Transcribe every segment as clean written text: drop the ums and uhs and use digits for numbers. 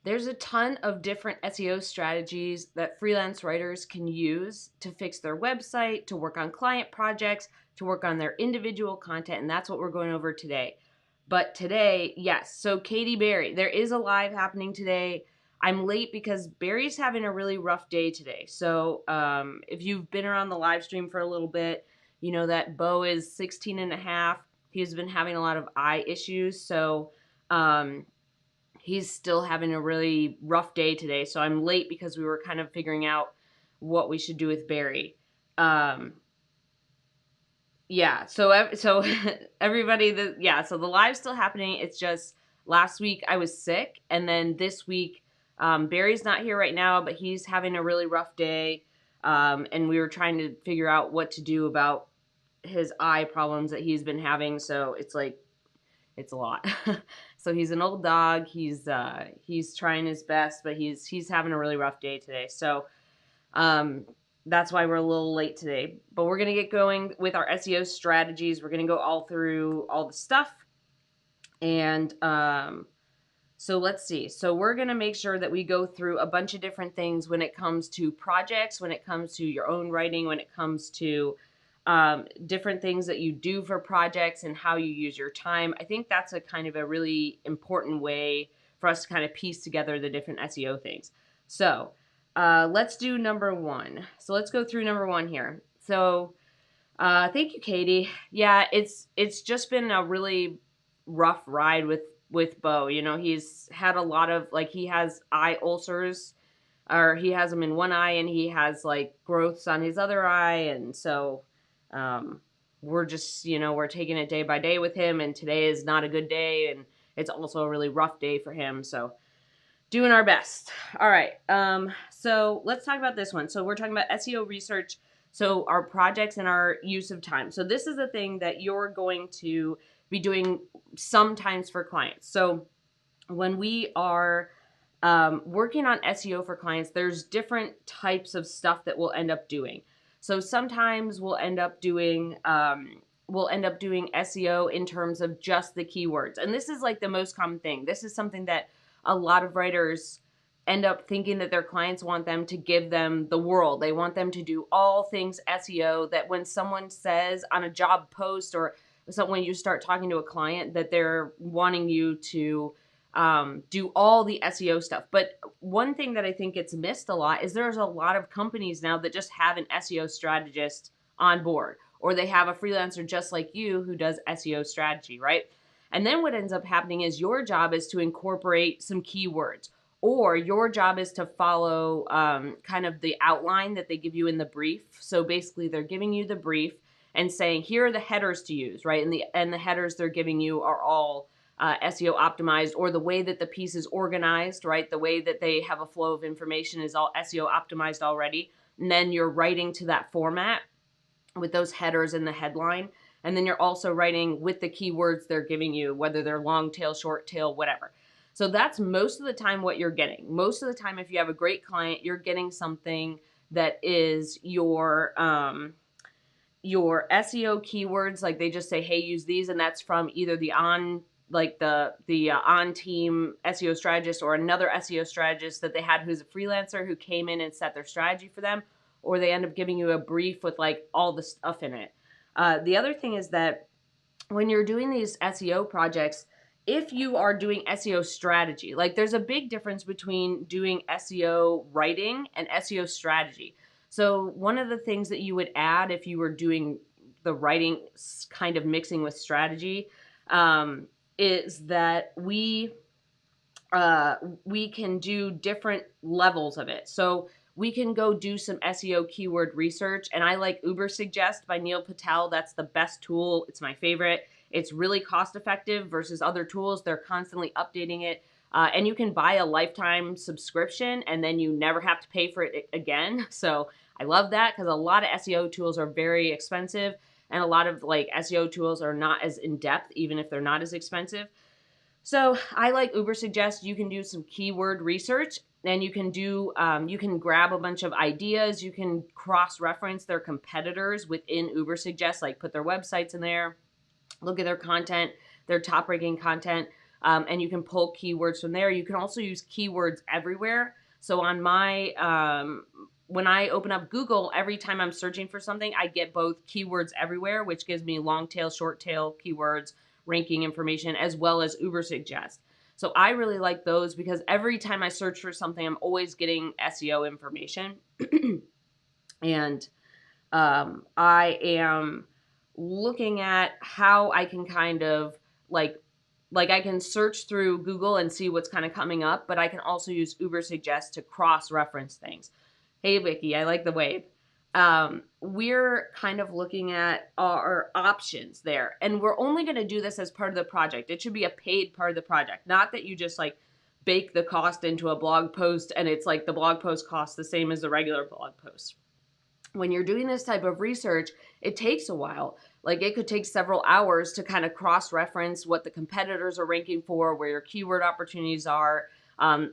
There's a ton of different SEO strategies that freelance writers can use to fix their website, to work on client projects, to work on their individual content, and that's what we're going over today. But today, yes, so Katie Berry, there is a live happening today. I'm late because Barry's having a really rough day today. So if you've been around the live stream for a little bit, you know that Bo is 16 and a half. He's been having a lot of eye issues. So um, he's still having a really rough day today. So I'm late because we were kind of figuring out what we should do with Barry. Um, yeah, so everybody, so the live's still happening. It's just last week I was sick, and then this week Barry's not here right now, but he's having a really rough day, and we were trying to figure out what to do about his eye problems that he's been having. So it's like it's a lot. So he's an old dog. He's trying his best, but he's having a really rough day today. So um, that's why we're a little late today. But we're gonna get going with our SEO strategies. We're gonna go all through all the stuff, and so let's see. So we're gonna make sure that we go through a bunch of different things when it comes to projects, when it comes to your own writing, when it comes to different things that you do for projects and how you use your time. I think that's a kind of a really important way for us to kind of piece together the different SEO things. So let's do number one. So let's go through number one here. So thank you, Katie. Yeah, it's just been a really rough ride with Bo. You know, he's had a lot of he has eye ulcers, or he has them in one eye, and he has like growths on his other eye, and so we're just, we're taking it day by day with him, and today is not a good day, and it's also a really rough day for him, so doing our best. All right, so let's talk about this one. So we're talking about SEO research, so our projects and our use of time. So this is the thing that you're going to be doing sometimes for clients. So when we are working on SEO for clients, there's different types of stuff that we'll end up doing. So sometimes we'll end up doing SEO in terms of just the keywords. And this is like the most common thing. This is something that a lot of writers end up thinking that their clients want them to give them the world. They want them to do all things SEO, that when someone says on a job post or when you start talking to a client, that they're wanting you to do all the SEO stuff. But one thing that I think gets missed a lot is there's a lot of companies now that just have an SEO strategist on board, or they have a freelancer just like you who does SEO strategy, right? And then what ends up happening is your job is to incorporate some keywords, or your job is to follow kind of the outline that they give you in the brief. So basically they're giving you the brief and saying, here are the headers to use, right? And the headers they're giving you are all SEO optimized, or the way that the piece is organized, right? The way that they have a flow of information is all SEO optimized already. And then you're writing to that format with those headers in the headline. And then you're also writing with the keywords they're giving you, whether they're long tail, short tail, whatever. So that's most of the time what you're getting. Most of the time, if you have a great client, you're getting something that is your SEO keywords. Like they just say, hey, use these. And that's from either the on team SEO strategist, or another SEO strategist that they had who's a freelancer who came in and set their strategy for them, or they end up giving you a brief with like all the stuff in it. The other thing is that when you're doing these SEO projects, if you are doing SEO strategy, like there's a big difference between doing SEO writing and SEO strategy. So one of the things that you would add if you were doing the writing kind of mixing with strategy, is that we can do different levels of it. So we can go do some SEO keyword research, and I like Ubersuggest by Neil Patel. That's the best tool. It's my favorite. It's really cost effective versus other tools. They're constantly updating it. And you can buy a lifetime subscription and then you never have to pay for it again. So I love that, because a lot of SEO tools are very expensive, and a lot of like SEO tools are not as in depth, even if they're not as expensive. So I like Ubersuggest. You can do some keyword research, and you can do you can grab a bunch of ideas. You can cross-reference their competitors within Ubersuggest, like put their websites in there, look at their content, their top-ranking content. and you can pull keywords from there. You can also use keywords everywhere. So on my when I open up Google, every time I'm searching for something, I get both keywords everywhere, which gives me long tail, short tail keywords, ranking information, as well as Uber Suggest. So I really like those because every time I search for something, I'm always getting SEO information. And I am looking at how I can kind of like I can search through Google and see what's kind of coming up, but I can also use Uber Suggest to cross-reference things. Hey, Vicky, I like the wave. We're kind of looking at our options there, and we're only going to do this as part of the project. It should be a paid part of the project, not that you just like bake the cost into a blog post and it's like the blog post costs the same as the regular blog post. When you're doing this type of research, it takes a while. Like it could take several hours to kind of cross-reference what the competitors are ranking for, where your keyword opportunities are,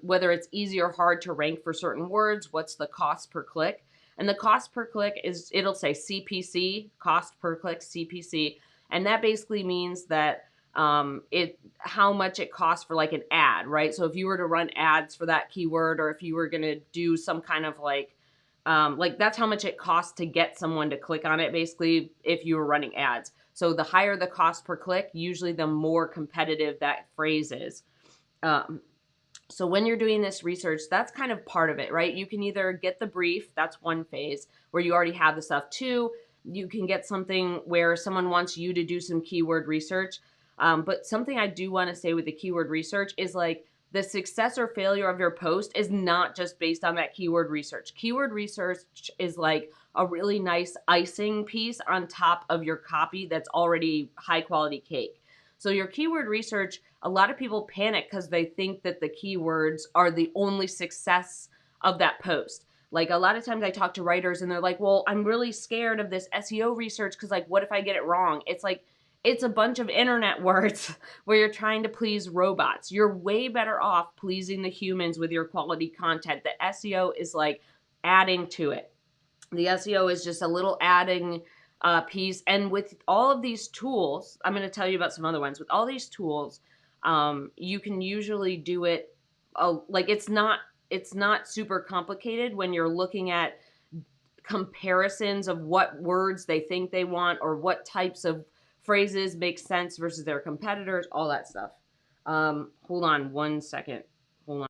whether it's easy or hard to rank for certain words, what's the cost per click. And the cost per click is, it'll say CPC, cost per click, CPC. And that basically means that how much it costs for like an ad, right? So if you were to run ads for that keyword, or if you were going to do some kind of like that's how much it costs to get someone to click on it, basically, if you were running ads. So the higher the cost per click, usually the more competitive that phrase is. Um, so when you're doing this research, that's kind of part of it, right? You can either get the brief, that's one phase where you already have the stuff. Two, you can get something where someone wants you to do some keyword research. But something I do want to say with the keyword research is like, the success or failure of your post is not just based on that keyword research. Keyword research is like a really nice icing piece on top of your copy that's already high quality cake. So your keyword research, a lot of people panic because they think that the keywords are the only success of that post. Like a lot of times I talk to writers and they're like, well, I'm really scared of this SEO research because like, what if I get it wrong? It's like, it's a bunch of internet words where you're trying to please robots. You're way better off pleasing the humans with your quality content. The SEO is like adding to it. The SEO is just a little adding piece. And with all of these tools, I'm going to tell you about some other ones. With all these tools, you can usually do it like it's not super complicated when you're looking at comparisons of what words they think they want or what types of phrases make sense versus their competitors, all that stuff. Hold on one second. Hold on.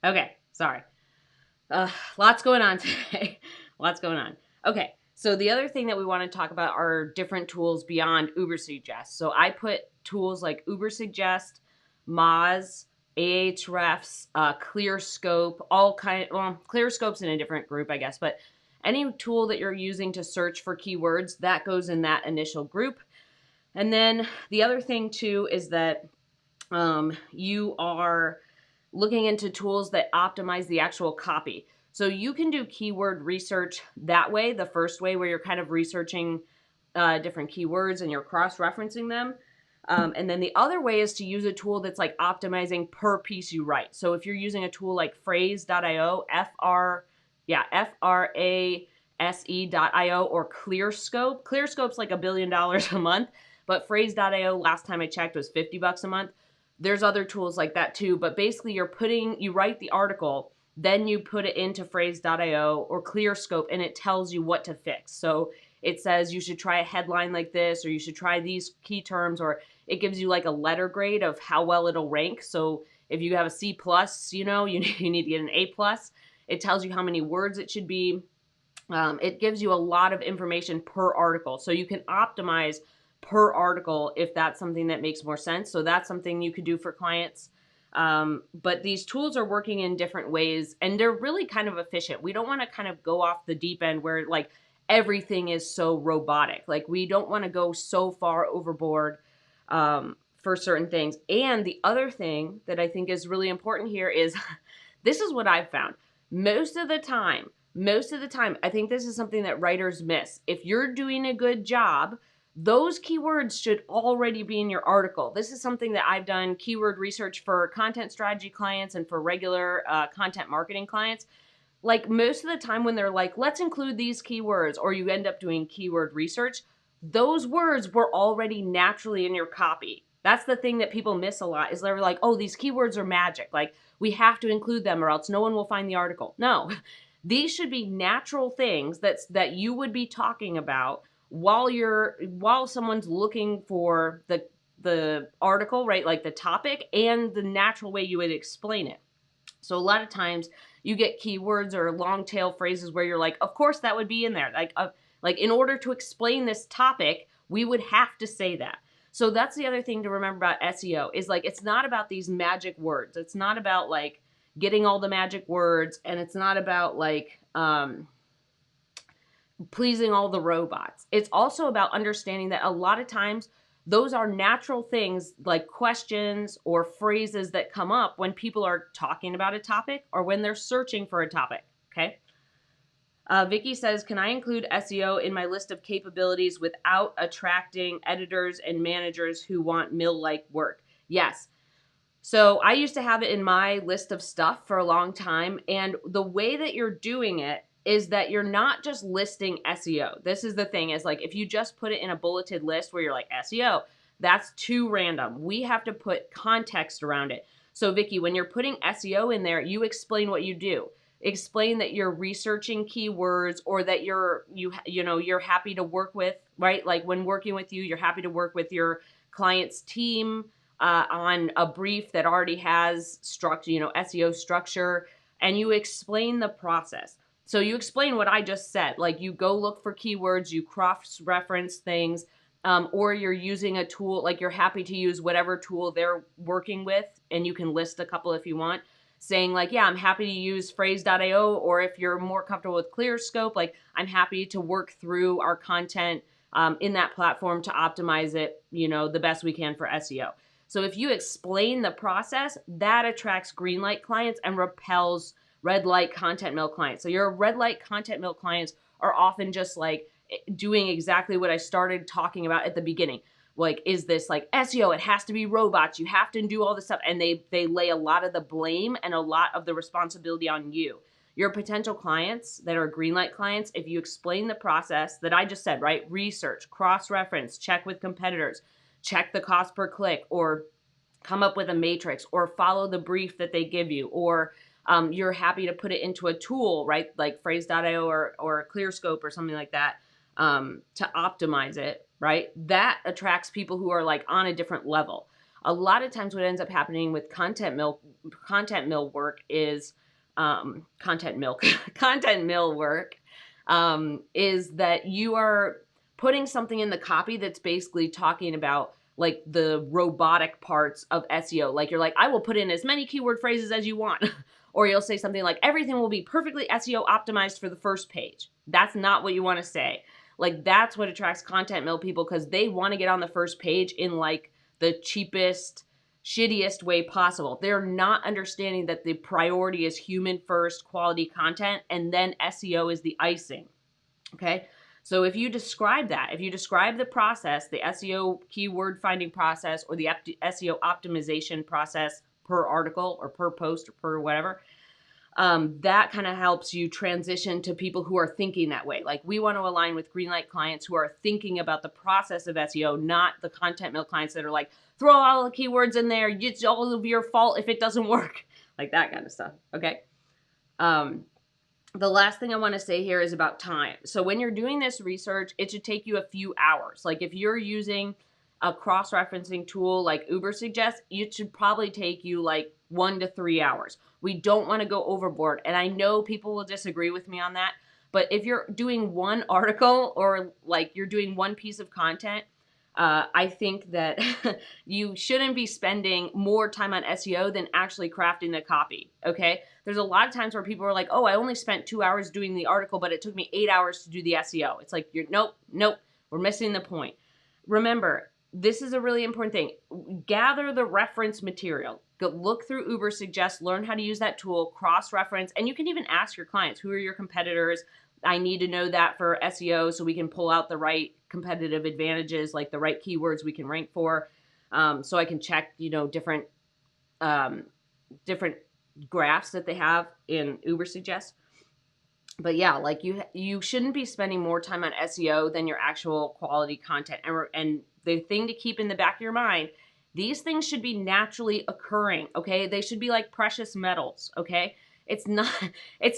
Okay, sorry. Lots going on today. Lots going on. Okay, so the other thing that we want to talk about are different tools beyond Ubersuggest. So I put tools like Ubersuggest, Moz, Ahrefs, ClearScope, all kind. Well, ClearScope's in a different group, I guess, but any tool that you're using to search for keywords that goes in that initial group. And then the other thing too is that you are looking into tools that optimize the actual copy. So you can do keyword research that way, the first way where you're kind of researching different keywords and you're cross-referencing them. And then the other way is to use a tool that's like optimizing per piece you write. So if you're using a tool like phrase.io, Frase.io, or ClearScope. ClearScope's like $1 billion a month, but phrase.io last time I checked was $50 a month. There's other tools like that too, but basically you write the article, then you put it into phrase.io or ClearScope and it tells you what to fix. So it says you should try a headline like this, or you should try these key terms, or it gives you like a letter grade of how well it'll rank. So if you have a C plus, you need to get an A plus. It tells you how many words it should be. It gives you a lot of information per article. So you can optimize per article if that's something that makes more sense. So that's something you could do for clients. But these tools are working in different ways and they're really kind of efficient. We don't want to kind of go off the deep end where like everything is so robotic. Like we don't want to go so far overboard for certain things. And the other thing that I think is really important here is this is what I've found. Most of the time, I think this is something that writers miss. If you're doing a good job, those keywords should already be in your article. This is something that I've done keyword research for content strategy clients and for regular content marketing clients. Like most of the time when they're like, let's include these keywords, or you end up doing keyword research, those words were already naturally in your copy. That's the thing that people miss a lot is they're like, oh, these keywords are magic. Like we have to include them or else no one will find the article. No, these should be natural things that you would be talking about while someone's looking for the article, right? Like the topic and the natural way you would explain it. So a lot of times you get keywords or long tail phrases where you're like, of course that would be in there. Like in order to explain this topic, we would have to say that. So that's the other thing to remember about SEO is like, it's not about these magic words. It's not about like getting all the magic words, and it's not about like pleasing all the robots. It's also about understanding that a lot of times those are natural things like questions or phrases that come up when people are talking about a topic or when they're searching for a topic. Okay. Vicky says, can I include SEO in my list of capabilities without attracting editors and managers who want mill-like work? Yes. So I used to have it in my list of stuff for a long time. And the way that you're doing it is that you're not just listing SEO. This is the thing is like, if you just put it in a bulleted list where you're like SEO, that's too random. We have to put context around it. So Vicky, when you're putting SEO in there, you explain what you do. Explain that you're researching keywords or that you're happy to work with, right? Like when working with you, you're happy to work with your client's team on a brief that already has SEO structure, and you explain the process. So you explain what I just said, like you go look for keywords, you cross-reference things, or you're using a tool, like you're happy to use whatever tool they're working with, and you can list a couple if you want, saying like, yeah, I'm happy to use phrase.io, or if you're more comfortable with ClearScope, like I'm happy to work through our content in that platform to optimize it, the best we can for SEO. So if you explain the process, that attracts green light clients and repels red light content mill clients. So your red light content mill clients are often just like doing exactly what I started talking about at the beginning. Like, is this like SEO? It has to be robots. You have to do all this stuff. And they lay a lot of the blame and a lot of the responsibility on you. Your potential clients that are green light clients, if you explain the process that I just said, right? Research, cross-reference, check with competitors, check the cost per click, or come up with a matrix, or follow the brief that they give you, or you're happy to put it into a tool, right? Like phrase.io or ClearScope or something like that to optimize it, right? That attracts people who are like on a different level. A lot of times what ends up happening with content mill work is content mill work is that you are putting something in the copy that's basically talking about like the robotic parts of SEO. Like you're like, I will put in as many keyword phrases as you want. Or you'll say something like, everything will be perfectly SEO optimized for the first page. That's not what you want to say. Like that's what attracts content mill people, because they want to get on the first page in like the cheapest, shittiest way possible. They're not understanding that the priority is human first quality content, and then SEO is the icing. Okay. So if you describe that, if you describe the process, the SEO keyword finding process or the SEO optimization process per article or per post or per whatever, that kind of helps you transition to people who are thinking that way. Like we want to align with Greenlight clients who are thinking about the process of SEO, not the content mill clients that are like, throw all the keywords in there. It's all of your fault if it doesn't work. Like that kind of stuff. Okay. The last thing I want to say here is about time. So when you're doing this research, it should take you a few hours. Like if you're using a cross-referencing tool like Ubersuggest, it should probably take you like 1 to 3 hours. We don't want to go overboard. And I know people will disagree with me on that, but if you're doing one article or like you're doing one piece of content, I think that you shouldn't be spending more time on SEO than actually crafting the copy, okay? There's a lot of times where people are like, oh, I only spent 2 hours doing the article, but it took me 8 hours to do the SEO. It's like, nope, we're missing the point. Remember, this is a really important thing. Gather the reference material. Go look through Ubersuggest, learn how to use that tool, cross-reference, and you can even ask your clients, who are your competitors? I need to know that for SEO so we can pull out the right competitive advantages, like the right keywords we can rank for. So I can check, different graphs that they have in Ubersuggest. But yeah, like you shouldn't be spending more time on SEO than your actual quality content. And the thing to keep in the back of your mind, these things should be naturally occurring, okay? They should be like precious metals, okay? It's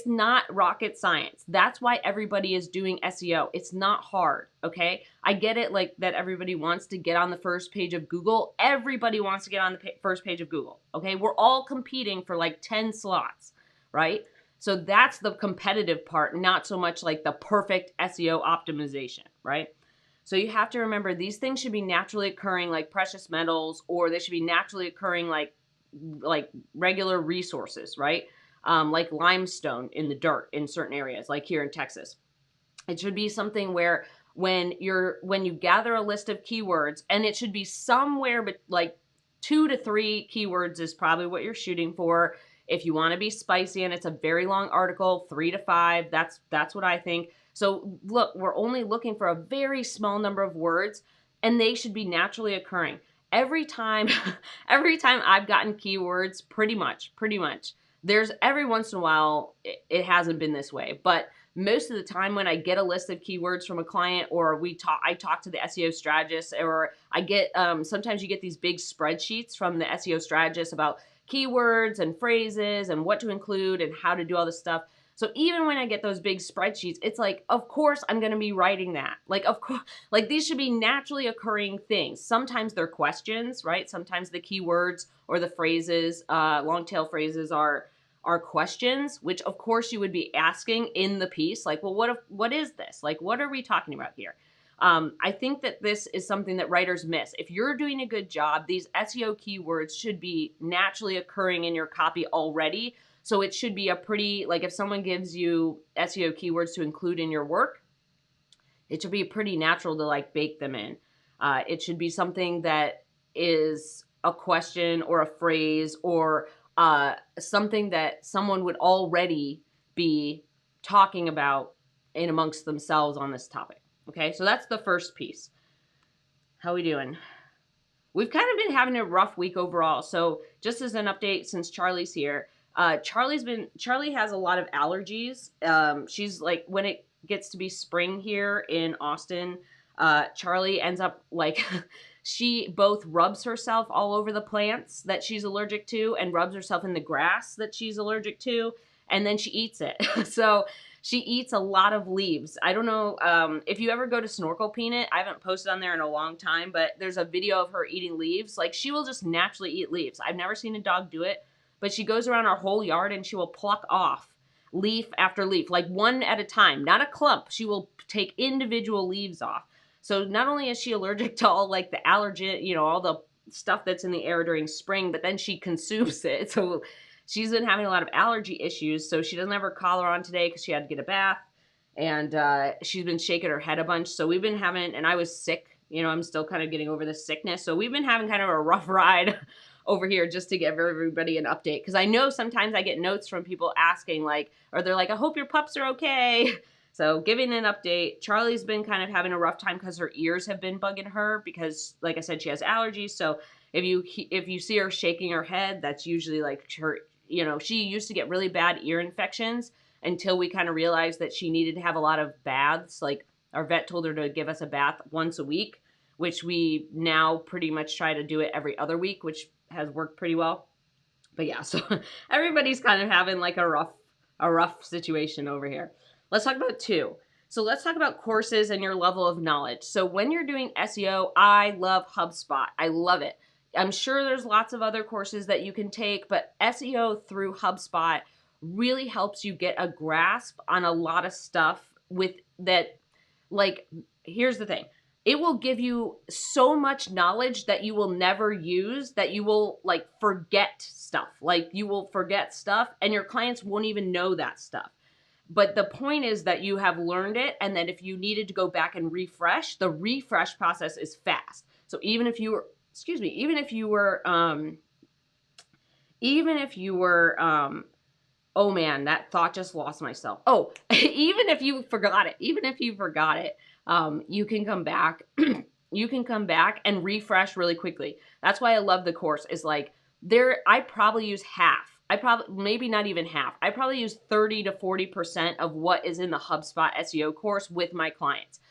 not rocket science. That's why everybody is doing SEO. It's not hard, okay? I get it, like that everybody wants to get on the first page of Google. Everybody wants to get on the first page of Google, okay? We're all competing for like 10 slots, right? So that's the competitive part, not so much like the perfect SEO optimization, right? So you have to remember these things should be naturally occurring like precious metals, or they should be naturally occurring like regular resources, right? Like limestone in the dirt in certain areas, like here in Texas. It should be something where when you gather a list of keywords, and it should be somewhere but like 2 to 3 keywords is probably what you're shooting for. If you want to be spicy and it's a very long article, 3 to 5, that's what I think. So look, we're only looking for a very small number of words, and they should be naturally occurring. Every time I've gotten keywords, pretty much, there's every once in a while, it hasn't been this way, but most of the time when I get a list of keywords from a client, or I talk to the SEO strategist, or I get, sometimes you get these big spreadsheets from the SEO strategist about keywords and phrases and what to include and how to do all this stuff. So even when I get those big spreadsheets, it's like, of course I'm going to be writing that. Like, of course, like these should be naturally occurring things. Sometimes they're questions, right? Sometimes the keywords or the phrases, long tail phrases are questions, which of course you would be asking in the piece. Like, well, what is this? Like, what are we talking about here? I think that this is something that writers miss. If you're doing a good job, these SEO keywords should be naturally occurring in your copy already. So it should be a pretty, like if someone gives you SEO keywords to include in your work, it should be pretty natural to like bake them in. It should be something that is a question or a phrase or something that someone would already be talking about in amongst themselves on this topic. Okay, so that's the first piece. How are we doing? We've kind of been having a rough week overall. So just as an update, since Charlie's here, Charlie has a lot of allergies. She's like, when it gets to be spring here in Austin, Charlie ends up like, she both rubs herself all over the plants that she's allergic to and rubs herself in the grass that she's allergic to, and then she eats it. So She eats a lot of leaves. I don't know if you ever go to Snorkel Peanut. I haven't posted on there in a long time, but there's a video of her eating leaves. Like, she will just naturally eat leaves. I've never seen a dog do it, but she goes around our whole yard and she will pluck off leaf after leaf, like one at a time, not a clump. She will take individual leaves off. So not only is she allergic to all like the allergen, you know, all the stuff that's in the air during spring, but then she consumes it. So she's been having a lot of allergy issues. So she doesn't have her collar on today because she had to get a bath. And she's been shaking her head a bunch. So we've been having, and I was sick, you know, I'm still kind of getting over this sickness. So we've been having kind of a rough ride over here just to give everybody an update. Because I know sometimes I get notes from people asking, like, or they're like, I hope your pups are okay. So giving an update. Charlie's been kind of having a rough time because her ears have been bugging her because, like I said, she has allergies. So if you see her shaking her head, that's usually like her, you know, she used to get really bad ear infections until we kind of realized that she needed to have a lot of baths. Like, our vet told her to give us a bath once a week, which we now pretty much try to do it every other week, which has worked pretty well. But yeah, so everybody's kind of having like a rough situation over here. Let's talk about two. So let's talk about courses and your level of knowledge. So when you're doing SEO, I love HubSpot. I love it. I'm sure there's lots of other courses that you can take, but SEO through HubSpot really helps you get a grasp on a lot of stuff with that. Like, here's the thing. It will give you so much knowledge that you will never use, that you will like forget stuff. Like, you will forget stuff and your clients won't even know that stuff. But the point is that you have learned it, and that if you needed to go back and refresh, the refresh process is fast. So even if you were, oh man, that thought just lost myself. Oh, even if you forgot it, you can come back. You can come back and refresh really quickly. That's why I love the course. Is like, I probably use half. Maybe not even half. I probably use 30 to 40% of what is in the HubSpot SEO course with my clients.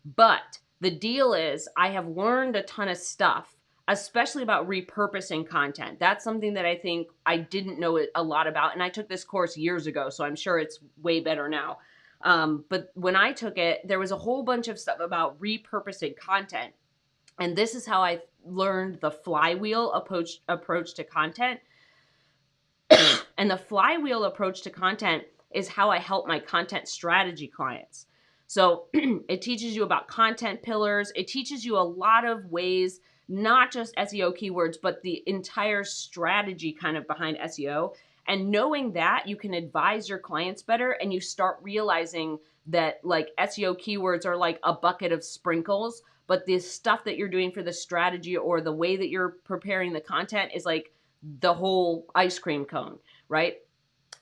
But the deal is, I have learned a ton of stuff, especially about repurposing content. That's something that I think I didn't know a lot about. And I took this course years ago, so I'm sure it's way better now. But when I took it, there was a whole bunch of stuff about repurposing content. And this is how I learned the flywheel approach to content. And the flywheel approach to content is how I help my content strategy clients. So it teaches you about content pillars. It teaches you a lot of ways, not just SEO keywords, but the entire strategy kind of behind SEO. And knowing that, you can advise your clients better, and you start realizing that like SEO keywords are like a bucket of sprinkles, but the stuff that you're doing for the strategy or the way that you're preparing the content is like the whole ice cream cone, right?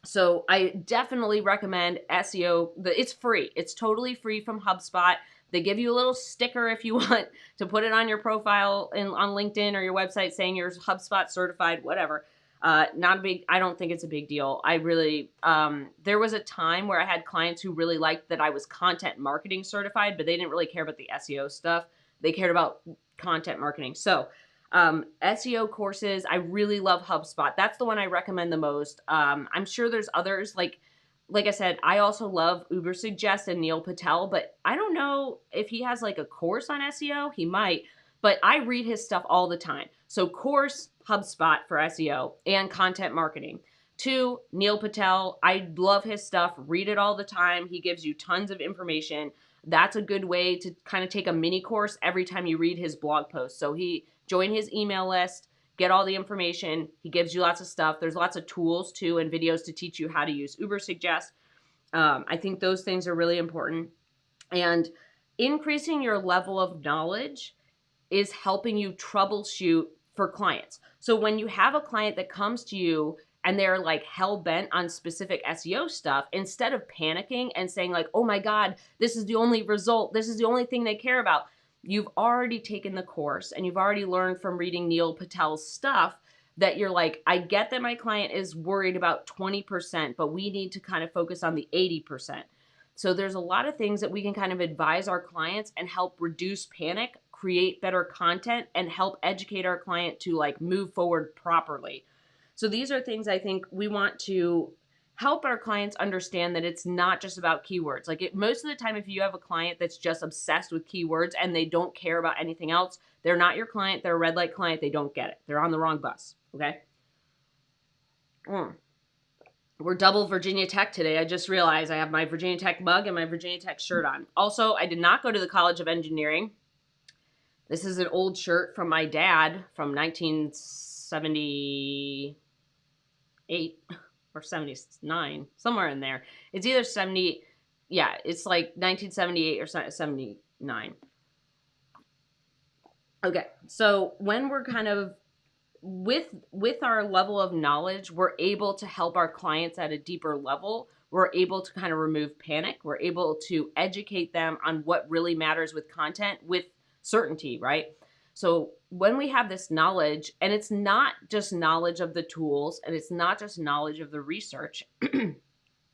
So I definitely recommend SEO. It's free. It's totally free from HubSpot. They give you a little sticker if you want to put it on your profile on LinkedIn or your website saying you're HubSpot certified, whatever. I don't think it's a big deal. There was a time where I had clients who really liked that I was content marketing certified, but they didn't really care about the SEO stuff. They cared about content marketing. So SEO courses, I really love HubSpot. That's the one I recommend the most. I'm sure there's others. Like I said, I also love Ubersuggest and Neil Patel, but I don't know if he has like a course on SEO. He might, but I read his stuff all the time. So course, HubSpot for SEO and content marketing. 2, Neil Patel. I love his stuff. Read it all the time. He gives you tons of information. That's a good way to kind of take a mini course every time you read his blog post. So join his email list, get all the information. He gives you lots of stuff. There's lots of tools too and videos to teach you how to use Ubersuggest. I think those things are really important. And increasing your level of knowledge is helping you troubleshoot for clients. So when you have a client that comes to you and they're like hell bent on specific SEO stuff, instead of panicking and saying like, oh my God, this is the only result, this is the only thing they care about, you've already taken the course and you've already learned from reading Neil Patel's stuff that you're like, I get that my client is worried about 20%, but we need to kind of focus on the 80%. So there's a lot of things that we can kind of advise our clients and help reduce panic, create better content, and help educate our client to like move forward properly. So these are things I think we want to help our clients understand that it's not just about keywords. Like most of the time, if you have a client that's just obsessed with keywords and they don't care about anything else, they're not your client. They're a red light client. They don't get it. They're on the wrong bus. Okay. We're double Virginia Tech today. I just realized I have my Virginia Tech mug and my Virginia Tech shirt on. Also, I did not go to the College of Engineering. This is an old shirt from my dad from 1978 or 79, somewhere in there. It's either 70, yeah, it's like 1978 or 79. Okay, so when we're kind of with our level of knowledge, we're able to help our clients at a deeper level. We're able to kind of remove panic. We're able to educate them on what really matters with content with certainty, right? So when we have this knowledge, and it's not just knowledge of the tools, and it's not just knowledge of the research,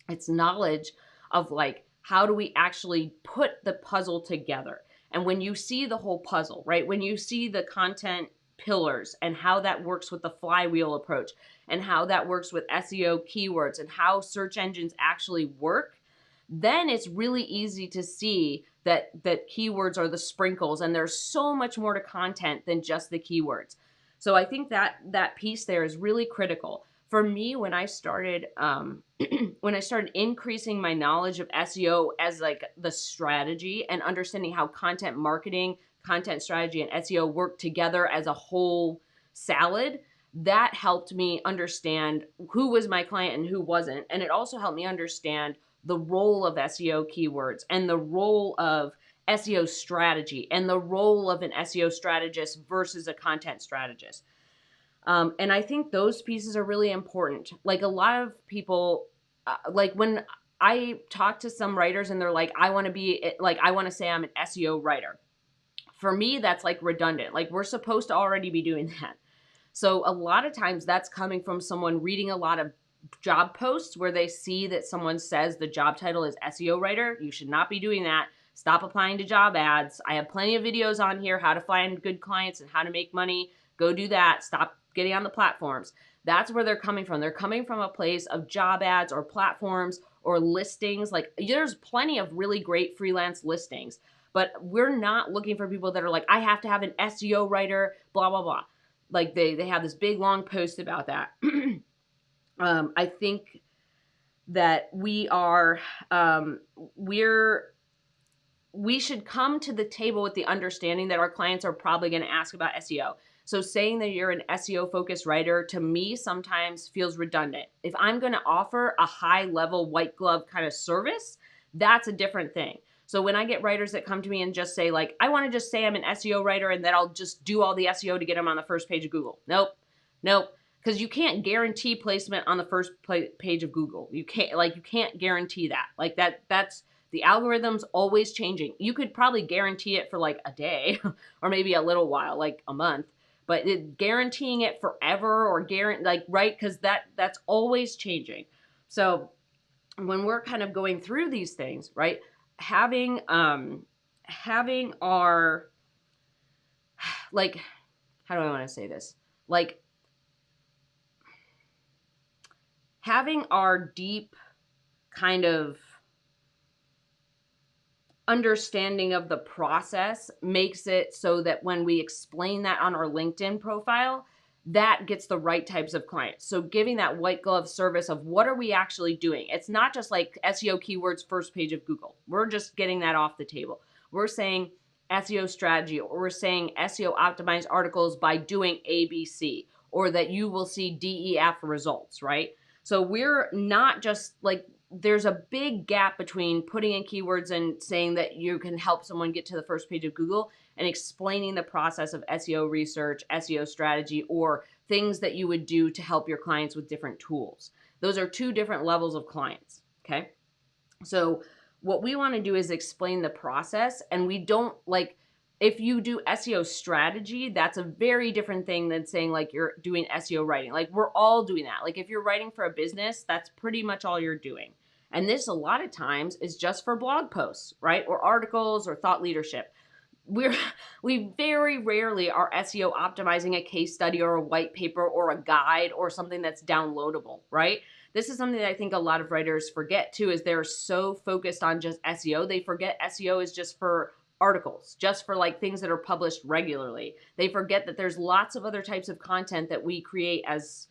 it's knowledge of like, how do we actually put the puzzle together? And when you see the whole puzzle, right? When you see the content pillars and how that works with the flywheel approach and how that works with SEO keywords and how search engines actually work, then it's really easy to see that keywords are the sprinkles and there's so much more to content than just the keywords. So I think that piece there is really critical. For me, when I started when I started increasing my knowledge of SEO as like the strategy and understanding how content marketing, content strategy, and SEO work together as a whole salad, that helped me understand who was my client and who wasn't. And it also helped me understand the role of SEO keywords and the role of SEO strategy and the role of an SEO strategist versus a content strategist. And I think those pieces are really important. Like a lot of people, like when I talk to some writers and they're like, I want to say I'm an SEO writer. For me, that's like redundant. Like we're supposed to already be doing that. So a lot of times that's coming from someone reading a lot of job posts where they see that someone says the job title is SEO writer. You should not be doing that. Stop applying to job ads. I have plenty of videos on here, how to find good clients and how to make money. Go do that. Stop getting on the platforms. That's where they're coming from. They're coming from a place of job ads or platforms or listings. Like there's plenty of really great freelance listings, but we're not looking for people that are like, I have to have an SEO writer, blah, blah, blah. Like they have this big long post about that. I think that we should come to the table with the understanding that our clients are probably going to ask about SEO. So saying that you're an SEO focused writer to me sometimes feels redundant. If I'm going to offer a high level white glove kind of service, that's a different thing. So when I get writers that come to me and just say like, I want to just say I'm an SEO writer and that I'll just do all the SEO to get them on the first page of Google. Nope. Because you can't guarantee placement on the first page of Google. You can't guarantee that. Like that's the algorithm's always changing. You could probably guarantee it for like a day or maybe a little while, like a month, but guaranteeing it forever or right? Because that's always changing. So when we're kind of going through these things, right? Having our, like, how do I want to say this? Like having our deep kind of understanding of the process makes it so that when we explain that on our LinkedIn profile, that gets the right types of clients. So giving that white glove service of what are we actually doing? It's not just like SEO keywords first page of Google. We're just getting that off the table. We're saying SEO strategy, or we're saying SEO optimized articles by doing ABC, or that you will see DEF results, right? So we're not just like, there's a big gap between putting in keywords and saying that you can help someone get to the first page of Google and explaining the process of SEO research, SEO strategy, or things that you would do to help your clients with different tools. Those are two different levels of clients, okay? So what we want to do is explain the process, and we don't like, if you do SEO strategy, that's a very different thing than saying like you're doing SEO writing. Like we're all doing that. Like if you're writing for a business, that's pretty much all you're doing. And this a lot of times is just for blog posts, right? Or articles or thought leadership. We very rarely are SEO optimizing a case study or a white paper or a guide or something that's downloadable, right? this is something that I think a lot of writers forget too, is they're so focused on just SEO. They forget SEO is just for articles, just for like things that are published regularly. They forget that there's lots of other types of content that we create as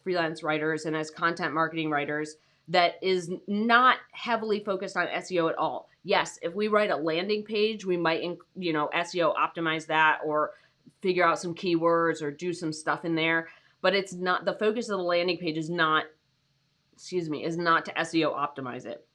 freelance writers and as content marketing writers that is not heavily focused on SEO at all. Yes, if we write a landing page, we might, SEO optimize that or figure out some keywords or do some stuff in there. But it's not, the focus of the landing page is not to SEO optimize it.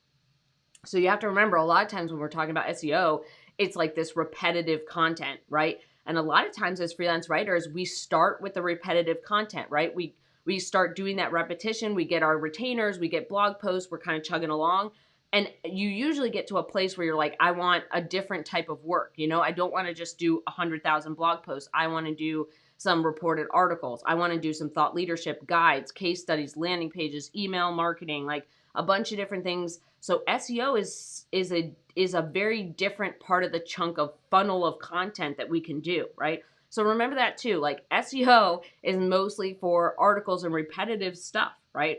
So you have to remember, a lot of times when we're talking about SEO, it's like this repetitive content, right? And a lot of times as freelance writers, we start with the repetitive content, right? We start doing that repetition, we get our retainers, we get blog posts, we're kind of chugging along. And you usually get to a place where you're like, I want a different type of work. I don't want to just do 100,000 blog posts. I want to do some reported articles. I want to do some thought leadership guides, case studies, landing pages, email marketing, like a bunch of different things. So SEO is a very different part of the chunk of funnel of content that we can do, right? So remember that too. Like SEO is mostly for articles and repetitive stuff, right?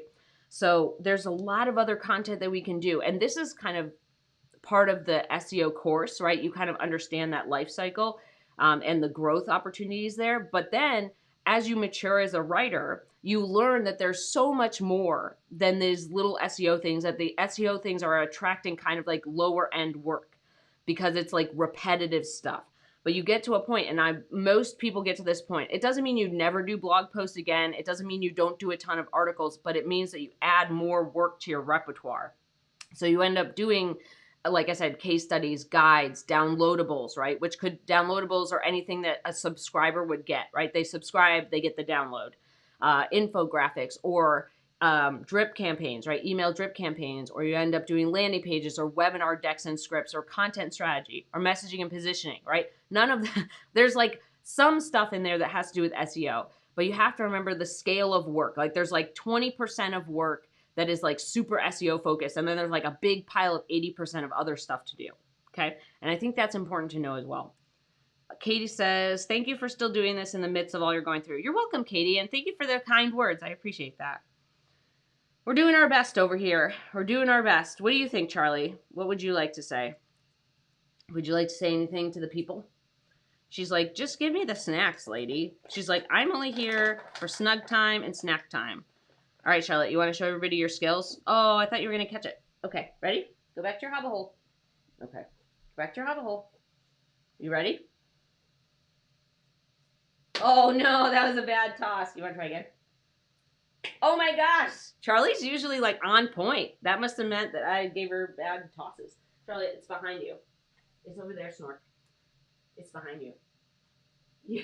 So there's a lot of other content that we can do. And this is kind of part of the SEO course, right? You kind of understand that life cycle and the growth opportunities there. But then as you mature as a writer, you learn that there's so much more than these little SEO things, that the SEO things are attracting kind of like lower end work because it's like repetitive stuff. But you get to a point, and most people get to this point. It doesn't mean you never do blog posts again. It doesn't mean you don't do a ton of articles, but it means that you add more work to your repertoire. So you end up doing, like I said, case studies, guides, downloadables, right? Downloadables are anything that a subscriber would get, right? They subscribe, they get the download. Infographics or drip campaigns, right? Email drip campaigns, or you end up doing landing pages or webinar decks and scripts or content strategy or messaging and positioning, right? None of that. There's like some stuff in there that has to do with SEO, but you have to remember the scale of work. Like there's like 20% of work that is like super SEO focused, and then there's like a big pile of 80% of other stuff to do, okay? And I think that's important to know as well. Katie says, thank you for still doing this in the midst of all you're going through. You're welcome, Katie, and thank you for the kind words. I appreciate that. We're doing our best over here. We're doing our best. What do you think, Charlie? What would you like to say? Would you like to say anything to the people? She's like, just give me the snacks, lady. She's like, I'm only here for snug time and snack time. All right, Charlotte, you want to show everybody your skills? Oh, I thought you were going to catch it. Okay, ready? Go back to your hobble hole. Okay, go back to your hobble hole. You ready? Oh, no, that was a bad toss. You want to try again? Oh, my gosh. Charlie's usually, like, on point. That must have meant that I gave her bad tosses. Charlie, it's behind you. It's over there, Snork. It's behind you. Yeah,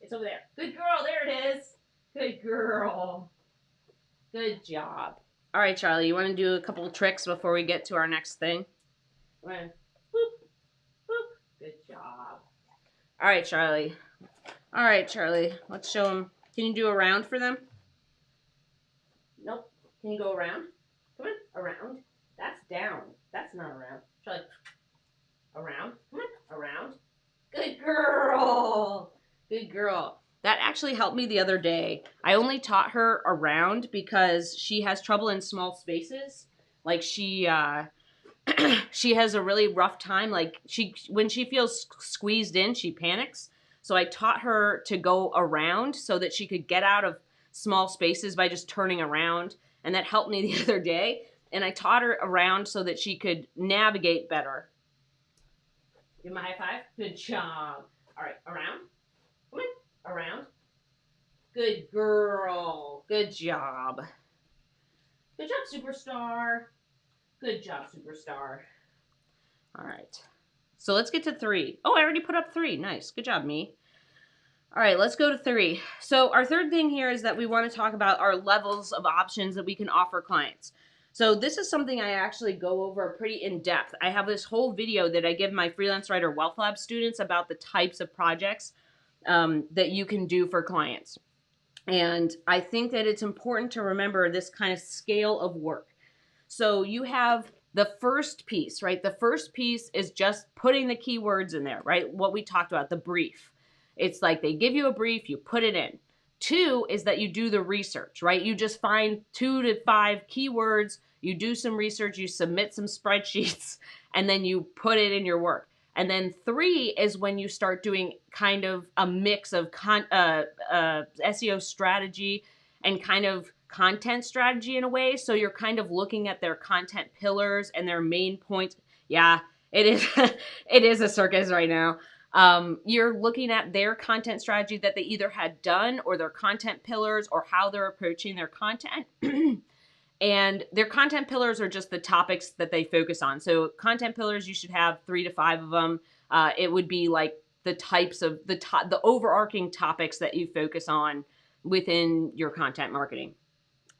it's over there. Good girl. There it is. Good girl. Good job. All right, Charlie, you want to do a couple of tricks before we get to our next thing? Boop, boop. Good job. All right, Charlie. All right, Charlie, let's show them. Can you do a round for them? Nope. Can you go around? Come on, around. That's down. That's not around. Charlie, around. Come on, around. Good girl. Good girl. That actually helped me the other day. I only taught her around because she has trouble in small spaces. Like she has a really rough time. Like when she feels squeezed in, she panics. So I taught her to go around so that she could get out of small spaces by just turning around. And that helped me the other day. And I taught her around so that she could navigate better. Give me a high five. Good job. All right, around. Come on. Around. Good girl. Good job. Good job, superstar. Good job, superstar. All right. So let's get to 3. Oh, I already put up 3. Nice. Good job, me. All right, let's go to 3. So our third thing here is that we want to talk about our levels of options that we can offer clients. So this is something I actually go over pretty in depth. I have this whole video that I give my Freelance Writer Wealth Lab students about the types of projects that you can do for clients. And I think that it's important to remember this kind of scale of work. So you have the first piece, right? The first piece is just putting the keywords in there, right? What we talked about, the brief. It's like they give you a brief, you put it in. 2 is that you do the research, right? You just find 2 to 5 keywords, you do some research, you submit some spreadsheets, and then you put it in your work. And then 3 is when you start doing kind of a mix of SEO strategy and kind of content strategy in a way. So you're kind of looking at their content pillars and their main points. Yeah, it is. It is a circus right now. You're looking at their content strategy that they either had done or their content pillars or how they're approaching their content. And their content pillars are just the topics that they focus on. So content pillars, you should have 3 to 5 of them. It would be like the types of the overarching topics that you focus on within your content marketing.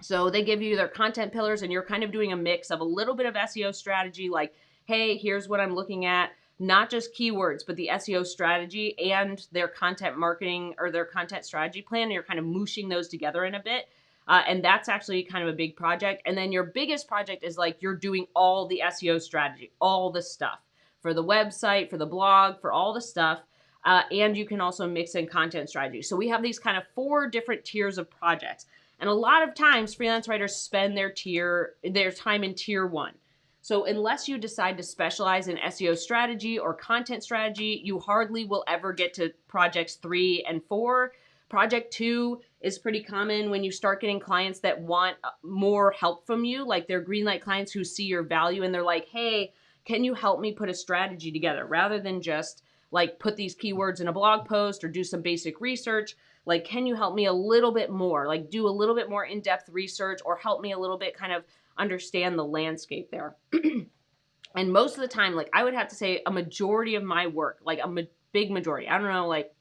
So they give you their content pillars, and you're kind of doing a mix of a little bit of SEO strategy, like, hey, here's what I'm looking at, not just keywords, but the SEO strategy and their content marketing or their content strategy plan. And you're kind of mooshing those together in a bit. And that's actually kind of a big project. And then your biggest project is like you're doing all the SEO strategy, all the stuff for the website, for the blog, for all the stuff. And you can also mix in content strategy. So we have these kind of 4 different tiers of projects. And a lot of times freelance writers spend their time in tier 1. So unless you decide to specialize in SEO strategy or content strategy, you hardly will ever get to projects 3 and 4. Project 2 is pretty common when you start getting clients that want more help from you, like they're green light clients who see your value and they're like, hey, can you help me put a strategy together rather than just like put these keywords in a blog post or do some basic research. Like, can you help me a little bit more? Like, do a little bit more in-depth research or help me a little bit kind of understand the landscape there. And most of the time, like, I would have to say a majority of my work, like big majority, I don't know, like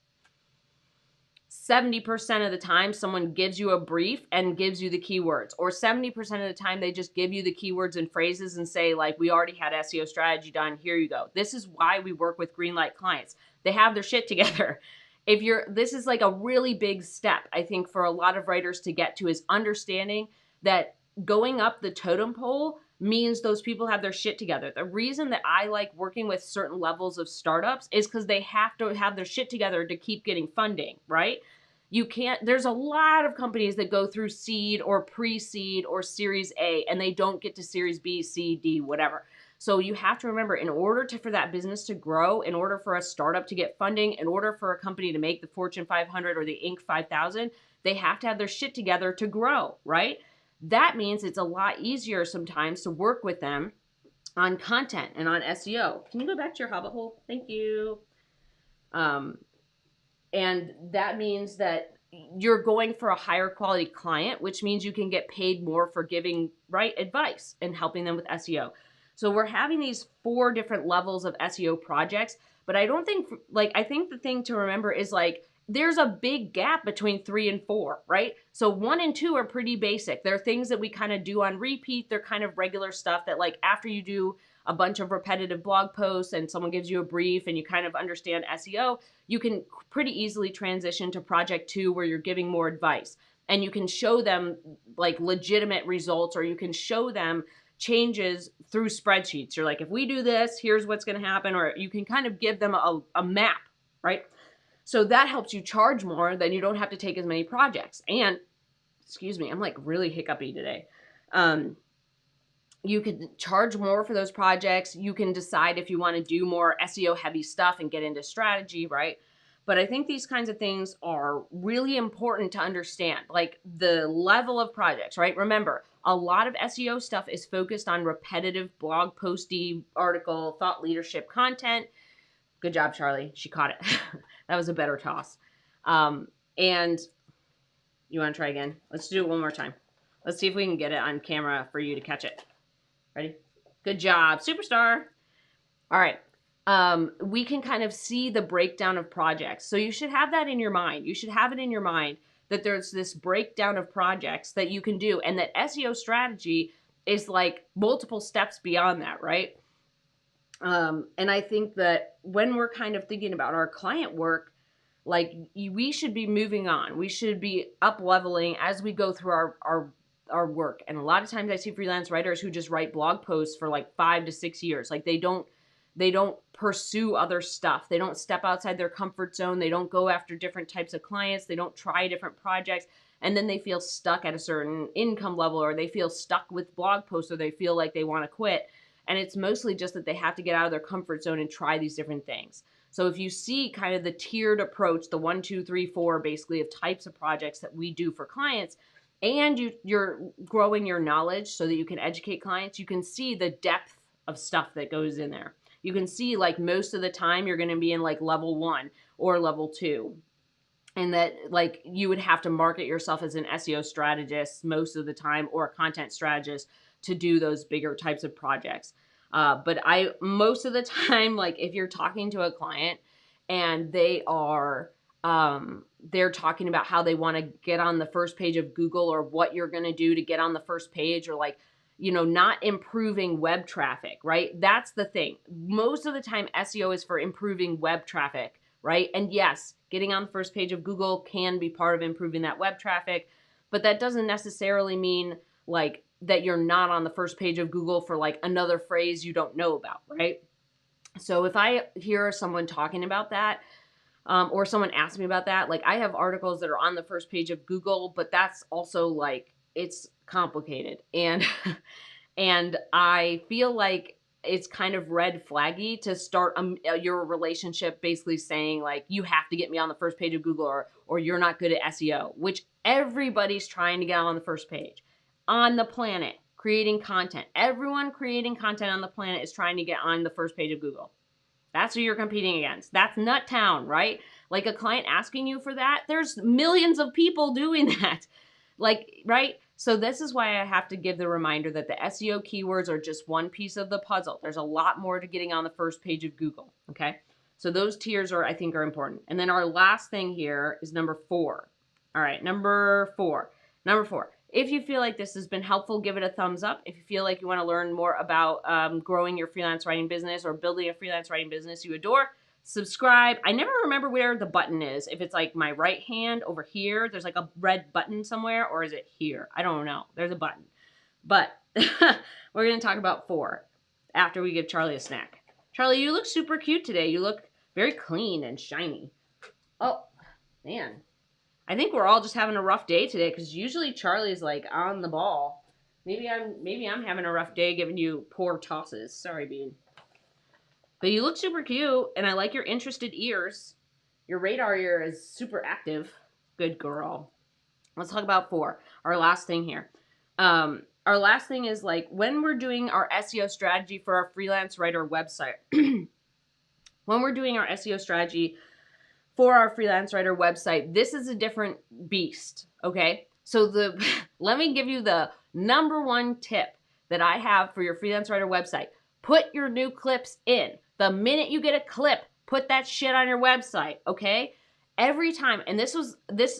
70% of the time someone gives you a brief and gives you the keywords, or 70% of the time they just give you the keywords and phrases and say, like, we already had SEO strategy done, here you go. This is why we work with greenlight clients. They have their shit together. This is like a really big step, I think, for a lot of writers to get to, is understanding that going up the totem pole means those people have their shit together. The reason that I like working with certain levels of startups is because they have to have their shit together to keep getting funding, right? There's a lot of companies that go through seed or pre-seed or series A and they don't get to series B, C, D, whatever. So you have to remember, in order for that business to grow, in order for a startup to get funding, in order for a company to make the Fortune 500 or the Inc. 5000, they have to have their shit together to grow, right? That means it's a lot easier sometimes to work with them on content and on SEO. Can you go back to your hobbit hole? Thank you. And that means that you're going for a higher quality client, which means you can get paid more for giving right advice and helping them with SEO. So we're having these 4 different levels of SEO projects, but I think the thing to remember is, like, there's a big gap between 3 and 4, right? So 1 and 2 are pretty basic. They're things that we kind of do on repeat. They're kind of regular stuff that, like, after you do a bunch of repetitive blog posts and someone gives you a brief and you kind of understand SEO, you can pretty easily transition to project 2 where you're giving more advice. And you can show them, like, legitimate results, or you can show them changes through spreadsheets. You're like, if we do this, here's what's going to happen. Or you can kind of give them a map, right? So that helps you charge more, then you don't have to take as many projects. And, excuse me, I'm like really hiccupy today. You can charge more for those projects. You can decide if you want to do more SEO heavy stuff and get into strategy, right? But I think these kinds of things are really important to understand, like the level of projects, right? Remember, a lot of SEO stuff is focused on repetitive blog posty, article, thought leadership content. Good job, Charlie. She caught it. That was a better toss. And you want to try again? Let's do it one more time. Let's see if we can get it on camera for you to catch it. Ready? Good job. Superstar. All right. We can kind of see the breakdown of projects. So you should have that in your mind. You should have it in your mind that there's this breakdown of projects that you can do, and that SEO strategy is like multiple steps beyond that, right? And I think that when we're kind of thinking about our client work, like, we should be moving on. We should be up leveling as we go through our work. And a lot of times I see freelance writers who just write blog posts for like 5 to 6 years. Like, they don't They don't pursue other stuff. They don't step outside their comfort zone. They don't go after different types of clients. They don't try different projects. And then they feel stuck at a certain income level, or they feel stuck with blog posts, or they feel like they want to quit. And it's mostly just that they have to get out of their comfort zone and try these different things. So if you see kind of the tiered approach, the 1, 2, 3, 4, basically, of types of projects that we do for clients, and you're growing your knowledge so that you can educate clients, you can see the depth of stuff that goes in there. You can see, like, most of the time you're going to be in like level 1 or level 2. And that, like, you would have to market yourself as an SEO strategist most of the time, or a content strategist, to do those bigger types of projects. But most of the time, like, if you're talking to a client and they are, they're talking about how they want to get on the first page of Google, or what you're going to do to get on the first page, or, like, not improving web traffic, right? That's the thing. Most of the time, SEO is for improving web traffic, right? And yes, getting on the first page of Google can be part of improving that web traffic, but that doesn't necessarily mean, like, that you're not on the first page of Google for, like, another phrase you don't know about, right? So if I hear someone talking about that, or someone asks me about that, like, I have articles that are on the first page of Google, but that's also, like, it's complicated. And and I feel like it's kind of red flaggy to start your relationship basically saying, like, you have to get me on the first page of Google, or you're not good at SEO, which everybody's trying to get on the first page on the planet, creating content. Everyone creating content on the planet is trying to get on the first page of Google. That's who you're competing against. That's Nuttown, right? Like, a client asking you for that, there's millions of people doing that. Like, right? So this is why I have to give the reminder that the SEO keywords are just one piece of the puzzle. There's a lot more to getting on the first page of Google, okay? So those tiers I think are important. And then our last thing here is number 4. All right, number 4. Number 4. If you feel like this has been helpful, give it a thumbs up. If you feel like you want to learn more about growing your freelance writing business, or building a freelance writing business you adore, subscribe. I never remember where the button is. If it's like my right hand over here, there's like a red button somewhere, or is it here? I don't know. There's a button. But we're going to talk about 4 after we give Charlie a snack. Charlie, you look super cute today. You look very clean and shiny. Oh, man. I think we're all just having a rough day today, because usually Charlie's, like, on the ball. Maybe I'm having a rough day giving you poor tosses. Sorry, Bean. But you look super cute, and I like your interested ears. Your radar ear is super active. Good girl. Let's talk about 4. Our last thing here. Our last thing is, like, when we're doing our SEO strategy for our freelance writer website. When we're doing our SEO strategy for our freelance writer website, this is a different beast, okay? So let me give you the number 1 tip that I have for your freelance writer website. Put your new clips in. The minute you get a clip, put that shit on your website, okay? Every time, and this,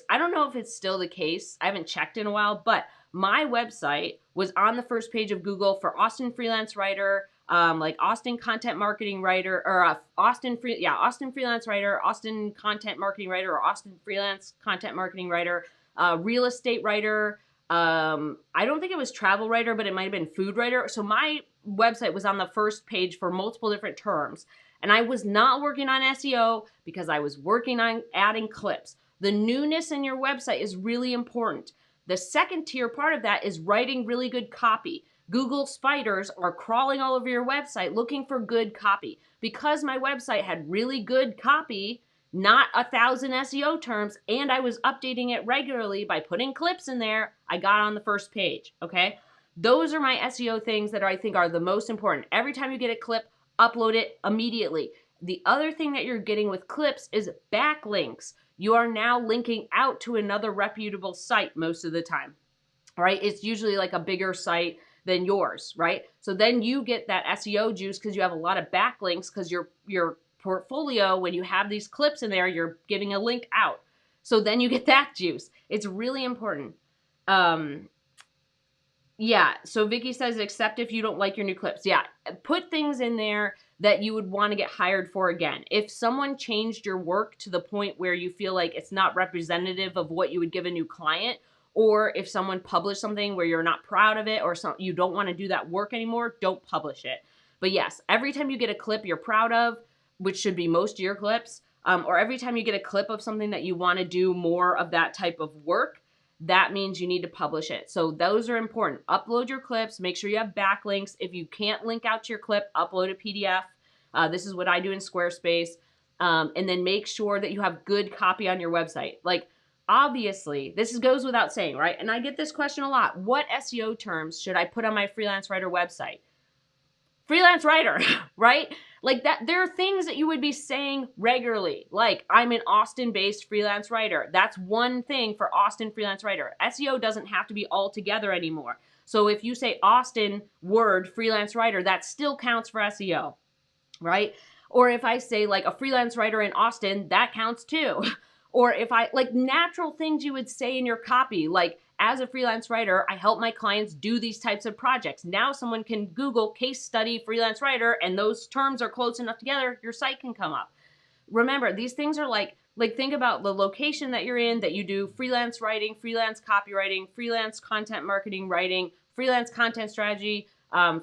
I don't know if it's still the case. I haven't checked in a while, but my website was on the first page of Google for Austin freelance writer, like Austin content marketing writer, or Austin freelance writer, Austin content marketing writer, or Austin freelance content marketing writer, real estate writer. I don't think it was travel writer, but it might have been food writer. So my website was on the first page for multiple different terms. And I was not working on SEO because I was working on adding clips. The newness in your website is really important. The second tier part of that is writing really good copy. Google spiders are crawling all over your website looking for good copy. Because my website had really good copy, not 1,000 SEO terms, and I was updating it regularly by putting clips in there, I got on the first page, okay? Those are my SEO things that I think are the most important. Every time you get a clip, upload it immediately. The other thing that you're getting with clips is backlinks. You are now linking out to another reputable site most of the time, right? It's usually like a bigger site than yours, right? So then you get that SEO juice because you have a lot of backlinks, because your portfolio, when you have these clips in there, you're giving a link out. So then you get that juice. It's really important. Yeah, so Vicky says, except if you don't like your new clips. Yeah, put things in there that you would want to get hired for again. If someone changed your work to the point where you feel like it's not representative of what you would give a new client, or if someone published something where you're not proud of it, or you don't want to do that work anymore, don't publish it. But yes, every time you get a clip you're proud of, which should be most of your clips, or every time you get a clip of something that you want to do more of that type of work, that means you need to publish it. So those are important. Upload your clips. Make sure you have backlinks. If you can't link out to your clip, upload a PDF. This is what I do in Squarespace. And then make sure that you have good copy on your website. Like, obviously, this goes without saying, right? And I get this question a lot. What SEO terms should I put on my freelance writer website? Freelance writer, right? Like that, there are things that you would be saying regularly. Like, I'm an Austin-based freelance writer. That's one thing for Austin freelance writer. SEO doesn't have to be all together anymore. So if you say Austin word freelance writer, that still counts for SEO, right? Or if I say like a freelance writer in Austin, that counts too. Or if I, like, natural things you would say in your copy, like, as a freelance writer, I help my clients do these types of projects. Now someone can Google case study freelance writer and those terms are close enough together, your site can come up. Remember, these things are like think about the location that you're in, that you do freelance writing, freelance copywriting, freelance content marketing writing, freelance content strategy,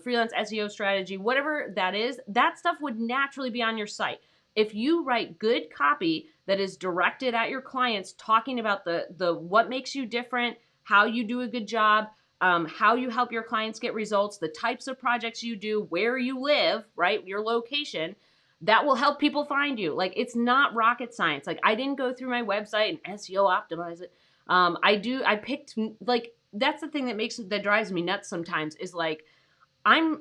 freelance SEO strategy, whatever that is, that stuff would naturally be on your site. If you write good copy that is directed at your clients, talking about the what makes you different, how you do a good job, how you help your clients get results, the types of projects you do, where you live, right, your location, that will help people find you. Like, it's not rocket science. Like, I didn't go through my website and SEO optimize it. I picked, like, that's the thing that drives me nuts sometimes is like,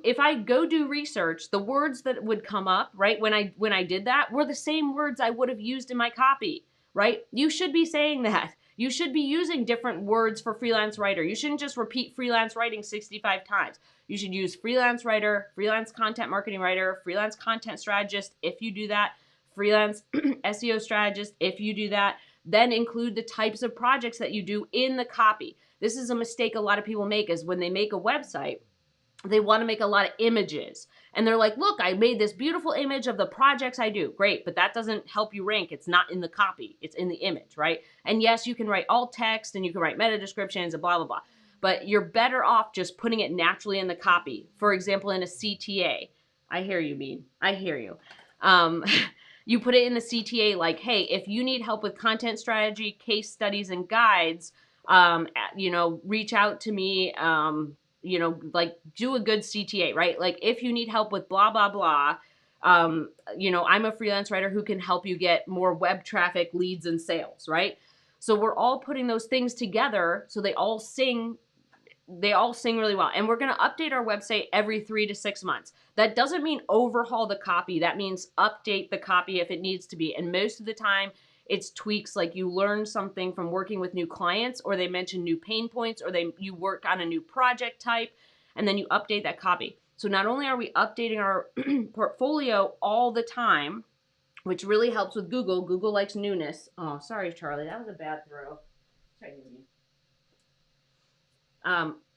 if I go do research, the words that would come up, right, when I did that were the same words I would have used in my copy, right? You should be saying that. You should be using different words for freelance writer. You shouldn't just repeat freelance writing 65 times. You should use freelance writer, freelance content marketing writer, freelance content strategist if you do that, freelance SEO strategist if you do that. Then include the types of projects that you do in the copy. This is a mistake a lot of people make, is when they make a website, they want to make a lot of images. And they're like, look, I made this beautiful image of the projects I do. Great, but that doesn't help you rank. It's not in the copy. It's in the image, right? And yes, you can write alt text and you can write meta descriptions and blah, blah, blah. But you're better off just putting it naturally in the copy. For example, in a CTA. I hear you, Bean. I hear you. You put it in the CTA like, hey, if you need help with content strategy, case studies, and guides, reach out to me. Like, do a good CTA, right? Like, if you need help with blah, blah, blah, I'm a freelance writer who can help you get more web traffic, leads, and sales, right? So we're all putting those things together so they all sing really well. And we're going to update our website every 3 to 6 months. That doesn't mean overhaul the copy. That means update the copy if it needs to be. And most of the time, it's tweaks, like you learn something from working with new clients, or they mention new pain points, or you work on a new project type, and then you update that copy. So not only are we updating our portfolio all the time, which really helps with Google. Google likes newness. Oh, sorry, Charlie. That was a bad throw. Sorry,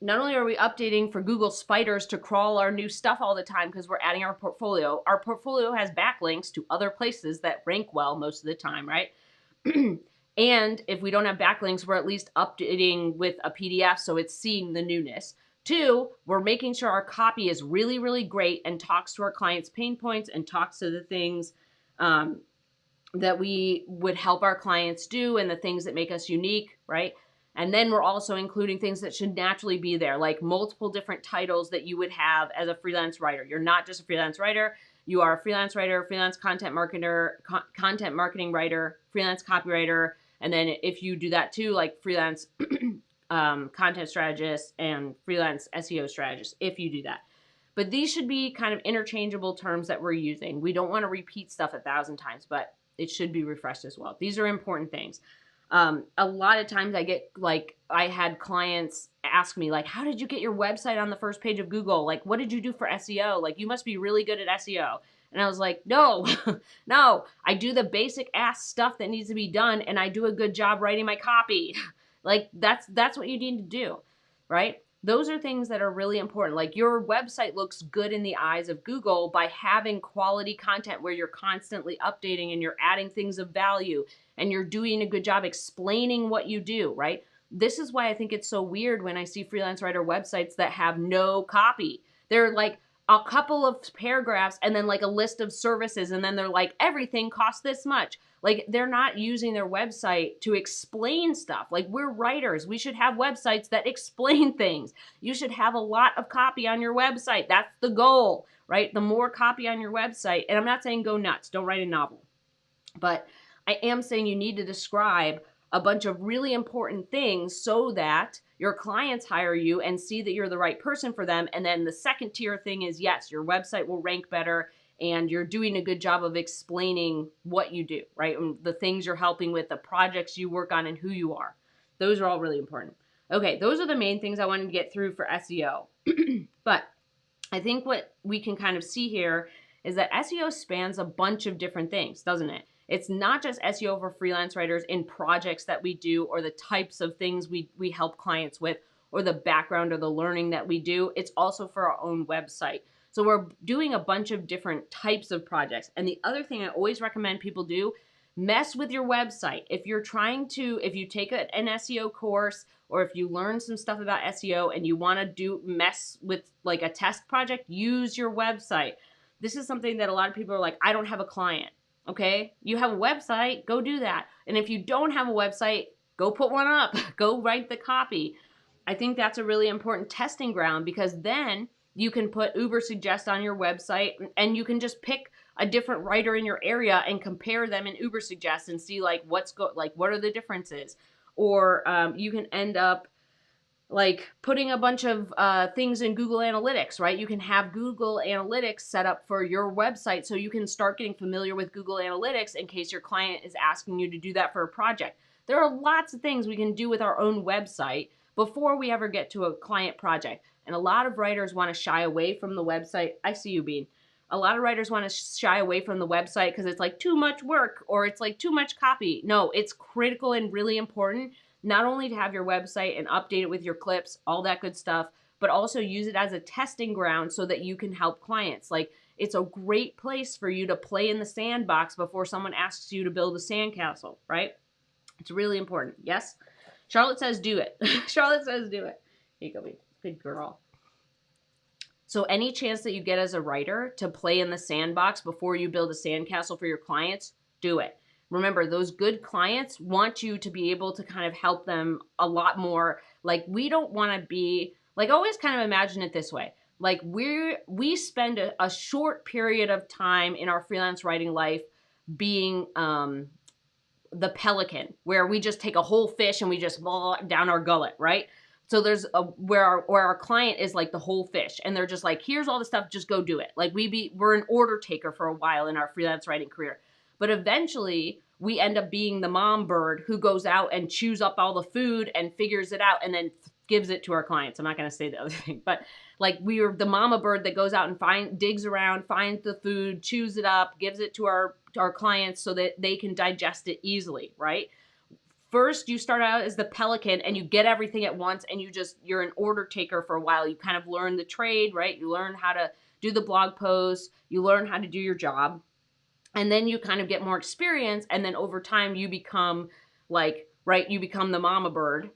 not only are we updating for Google spiders to crawl our new stuff all the time because we're adding our portfolio has backlinks to other places that rank well most of the time, right? And if we don't have backlinks, we're at least updating with a PDF so it's seeing the newness. 2, we're making sure our copy is really, really great and talks to our clients' pain points and talks to the things that we would help our clients do and the things that make us unique, right? And then we're also including things that should naturally be there, like multiple different titles that you would have as a freelance writer. You're not just a freelance writer. You are a freelance writer, freelance content marketer, content marketing writer, freelance copywriter. And then if you do that too, like freelance content strategist and freelance SEO strategist, if you do that. But these should be kind of interchangeable terms that we're using. We don't want to repeat stuff 1,000 times, but it should be refreshed as well. These are important things. A lot of times I had clients ask me, like, how did you get your website on the first page of Google? Like, what did you do for SEO? Like, you must be really good at SEO. And I was like, no, no, I do the basic ass stuff that needs to be done. And I do a good job writing my copy. Like, that's what you need to do, right? Those are things that are really important. Like, your website looks good in the eyes of Google by having quality content where you're constantly updating and you're adding things of value and you're doing a good job explaining what you do, right? This is why I think it's so weird when I see freelance writer websites that have no copy. They're like a couple of paragraphs and then like a list of services, and then they're like, everything costs this much. Like, they're not using their website to explain stuff. Like, we're writers. We should have websites that explain things. You should have a lot of copy on your website. That's the goal, right? The more copy on your website, and I'm not saying go nuts, don't write a novel, but I am saying you need to describe a bunch of really important things so that your clients hire you and see that you're the right person for them. And then the second tier thing is, yes, your website will rank better and you're doing a good job of explaining what you do, right? And the things you're helping with, the projects you work on, and who you are. Those are all really important. Okay, those are the main things I wanted to get through for SEO. But I think what we can kind of see here is that SEO spans a bunch of different things, doesn't it? It's not just SEO for freelance writers in projects that we do, or the types of things we help clients with, or the background or the learning that we do. It's also for our own website. So we're doing a bunch of different types of projects. And the other thing I always recommend people do, mess with your website. If you're trying to, if you take an SEO course, or if you learn some stuff about SEO and you want to mess with like a test project, use your website. This is something that a lot of people are like, I don't have a client. Okay, you have a website, go do that. And if you don't have a website, go put one up, go write the copy. I think that's a really important testing ground, because then you can put Uber Suggest on your website and you can just pick a different writer in your area and compare them in Uber Suggest and see like what are the differences. Or you can end up like putting a bunch of things in Google Analytics, right? You can have Google Analytics set up for your website so you can start getting familiar with Google Analytics in case your client is asking you to do that for a project. There are lots of things we can do with our own website before we ever get to a client project. And a lot of writers want to shy away from the website. I see you, Bean. A lot of writers want to shy away from the website because it's like too much work or it's like too much copy. No, it's critical and really important not only to have your website and update it with your clips, all that good stuff, but also use it as a testing ground so that you can help clients. Like, it's a great place for you to play in the sandbox before someone asks you to build a sandcastle, right? It's really important. Yes? Charlotte says do it. Charlotte says do it. Here you go, baby. Good girl. So any chance that you get as a writer to play in the sandbox before you build a sandcastle for your clients, do it. Remember, those good clients want you to be able to kind of help them a lot more. Like, we don't want to be, like, always kind of imagine it this way. Like, we spend a short period of time in our freelance writing life being the pelican, where we just take a whole fish and we just down our gullet, right? So there's where our client is like the whole fish, and they're just like, here's all the stuff, just go do it. Like, we're an order taker for a while in our freelance writing career. But eventually, we end up being the mom bird who goes out and chews up all the food and figures it out and then gives it to our clients. I'm not going to say the other thing, but like, we are the mama bird that goes out and digs around, finds the food, chews it up, gives it to our clients so that they can digest it easily, right? First, you start out as the pelican and you get everything at once, and you're an order taker for a while. You kind of learn the trade, right? You learn how to do the blog posts, you learn how to do your job. And then you kind of get more experience, and then over time you become like, right, you become the mama bird.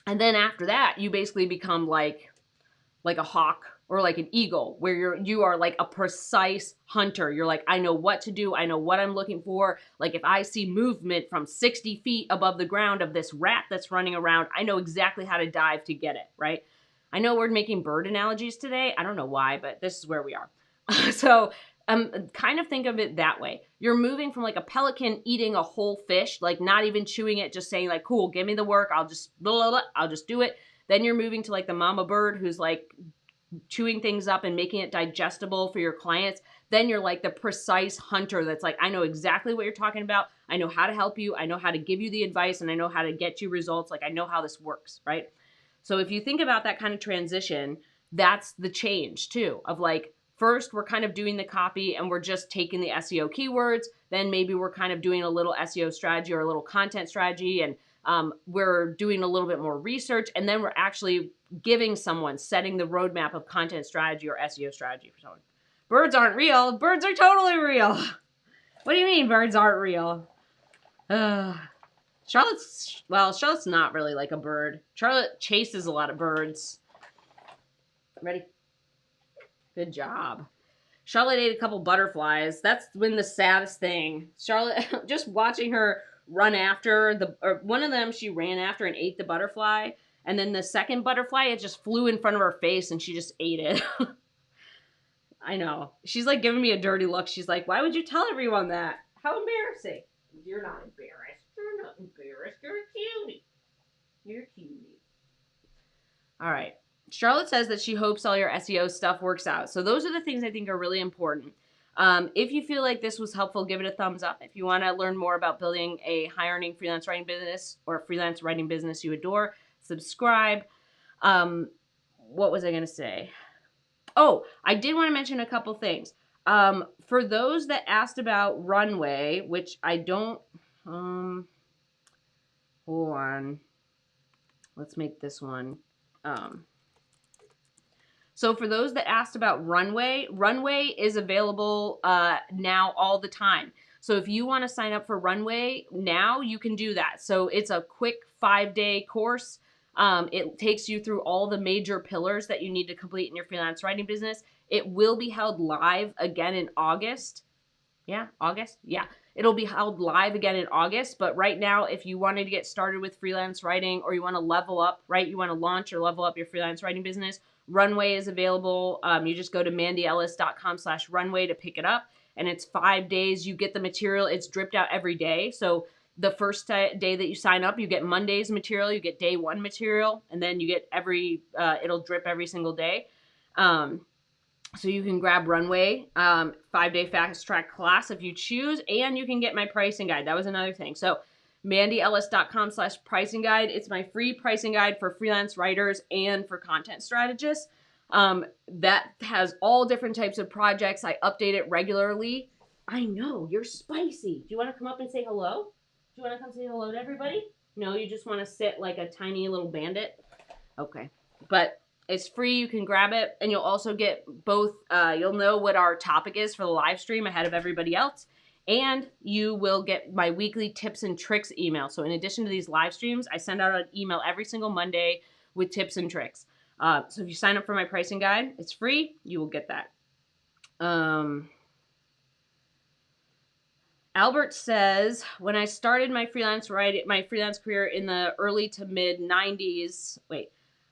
And then after that, you basically become like a hawk or like an eagle, where you are like a precise hunter. You're like, I know what to do. I know what I'm looking for. Like, if I see movement from 60 feet above the ground of this rat that's running around, I know exactly how to dive to get it, right? I know we're making bird analogies today. I don't know why, but this is where we are. So kind of think of it that way. You're moving from like a pelican eating a whole fish, like not even chewing it, just saying like, cool, give me the work. I'll just do it. Then you're moving to like the mama bird who's like chewing things up and making it digestible for your clients. Then you're like the precise hunter that's like, I know exactly what you're talking about. I know how to help you. I know how to give you the advice, and I know how to get you results. Like, I know how this works, right? So if you think about that kind of transition, that's the change too, of like, first, we're kind of doing the copy and we're just taking the SEO keywords. Then maybe we're kind of doing a little SEO strategy or a little content strategy, and we're doing a little bit more research. And then we're actually setting the roadmap of content strategy or SEO strategy for someone. Birds aren't real. Birds are totally real. What do you mean birds aren't real? Charlotte's not really like a bird. Charlotte chases a lot of birds. Ready? Good job. Charlotte ate a couple butterflies. That's been the saddest thing. Charlotte, just watching her run after one of them, she ran after and ate the butterfly. And then the second butterfly, it just flew in front of her face and she just ate it. I know. She's like giving me a dirty look. She's like, why would you tell everyone that? How embarrassing. You're not embarrassed. You're not embarrassed. You're a cutie. You're a cutie. All right. Charlotte says that she hopes all your SEO stuff works out. So those are the things I think are really important. If you feel like this was helpful, give it a thumbs up. If you want to learn more about building a high-earning freelance writing business or a freelance writing business you adore, subscribe. What was I going to say? Oh, I did want to mention a couple things. For those that asked about Runway, which I don't... hold on. Let's make this one... So for those that asked about Runway, Runway is available now all the time. So if you want to sign up for Runway now, you can do that. So it's a quick 5-day course. It takes you through all the major pillars that you need to complete in your freelance writing business. It will be held live again in August. Yeah, August? Yeah. It'll be held live again in August, but right now, if you wanted to get started with freelance writing or you want to level up, right, you want to launch or level up your freelance writing business, Runway is available. You just go to mandyellis.com/runway to pick it up, and it's 5 days. You get the material. It's dripped out every day. So the first day that you sign up, you get Monday's material, you get day 1 material, and then you get it'll drip every single day. So you can grab Runway, 5-day fast track class if you choose, and you can get my pricing guide. That was another thing. So mandyellis.com/pricing guide. It's my free pricing guide for freelance writers and for content strategists. That has all different types of projects. I update it regularly. I know, you're spicy. Do you want to come up and say hello? Do you want to come say hello to everybody? No, you just want to sit like a tiny little bandit? Okay. But it's free. You can grab it, and you'll also get both. You'll know what our topic is for the live stream ahead of everybody else, and you will get my weekly tips and tricks email. So in addition to these live streams, I send out an email every single Monday with tips and tricks. So if you sign up for my pricing guide, it's free. You will get that. Albert says, when I started my freelance career in the early to mid 90s,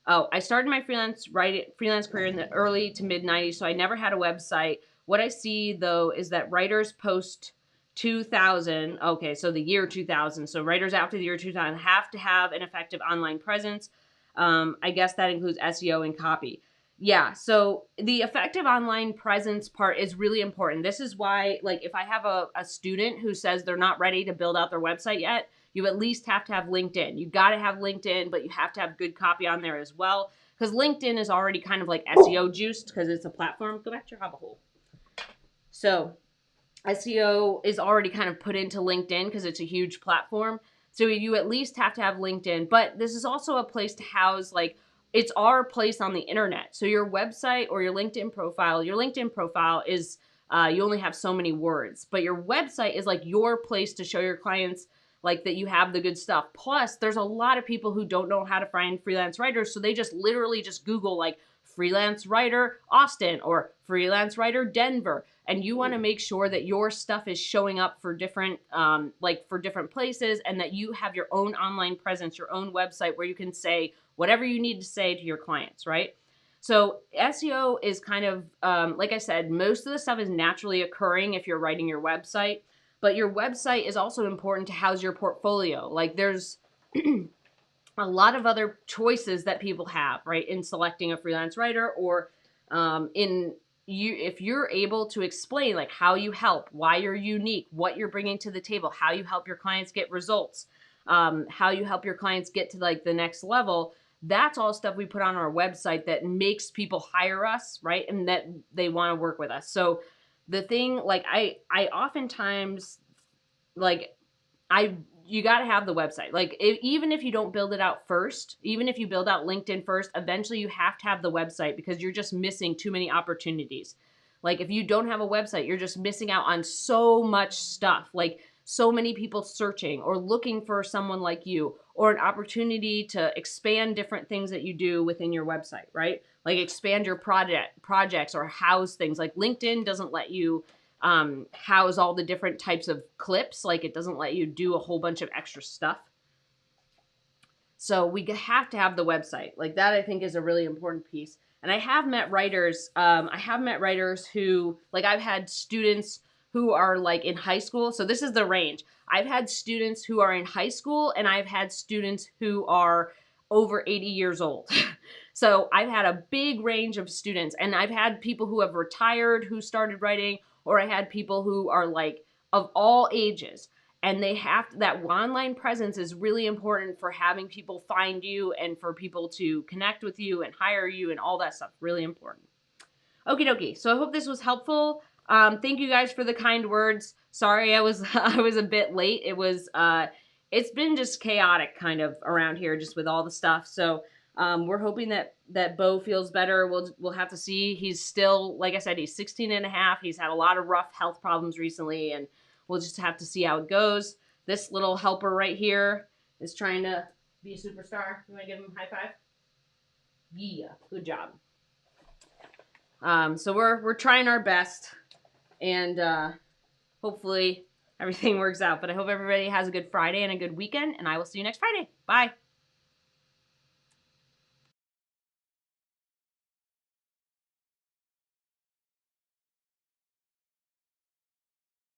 I started my freelance career in the early to mid 90s, so I never had a website. What I see though is that writers post 2000, okay, so the year 2000. So writers after the year 2000 have to have an effective online presence. I guess that includes SEO and copy. Yeah, so the effective online presence part is really important. This is why, like, if I have a student who says they're not ready to build out their website yet, you at least have to have LinkedIn. You got to have LinkedIn, but you have to have good copy on there as well, because LinkedIn is already kind of like SEO juiced because it's a platform. Go back to your hobble hole. So SEO is already kind of put into LinkedIn because it's a huge platform. So you at least have to have LinkedIn, but this is also a place to house, like, it's our place on the internet. So your website or your LinkedIn profile is, you only have so many words, but your website is like your place to show your clients like that you have the good stuff. Plus, there's a lot of people who don't know how to find freelance writers, so they just literally just Google like freelance writer Austin or freelance writer Denver, and you want to make sure that your stuff is showing up for different different places, and that you have your own online presence, your own website where you can say whatever you need to say to your clients, right? So SEO is kind of, like I said, most of the stuff is naturally occurring if you're writing your website, but your website is also important to house your portfolio. Like there's a lot of other choices that people have, right, in selecting a freelance writer, or if you're able to explain like how you help, why you're unique, what you're bringing to the table, how you help your clients get results, how you help your clients get to like the next level. That's all stuff we put on our website that makes people hire us, right? And that they want to work with us. So the thing, like I oftentimes, like you got to have the website. Like even if you don't build it out first, even if you build out LinkedIn first, eventually you have to have the website because you're just missing too many opportunities. Like if you don't have a website, you're just missing out on so much stuff. Like so many people searching or looking for someone like you, or an opportunity to expand different things that you do within your website, right? Like expand your projects or house things. Like LinkedIn doesn't let you house all the different types of clips. Like it doesn't let you do a whole bunch of extra stuff. So we have to have the website. Like that, I think, is a really important piece. And I have met writers. I have met writers who, like, I've had students who are like in high school. So this is the range. I've had students who are in high school, and I've had students who are over 80 years old. So I've had a big range of students, and I've had people who have retired who started writing, or I had people who are like of all ages. And they have that online presence is really important for having people find you and for people to connect with you and hire you and all that stuff. Really important. Okie dokie. So I hope this was helpful. Thank you guys for the kind words. Sorry I was I was a bit late. It's been just chaotic kind of around here just with all the stuff. So we're hoping that Bo feels better. We'll have to see. He's still, like I said, he's 16 and a half. He's had a lot of rough health problems recently, and we'll just have to see how it goes. This little helper right here is trying to be a superstar. You want to give him a high five? Yeah, good job. So we're trying our best, and hopefully everything works out. But I hope everybody has a good Friday and a good weekend, and I will see you next Friday. Bye.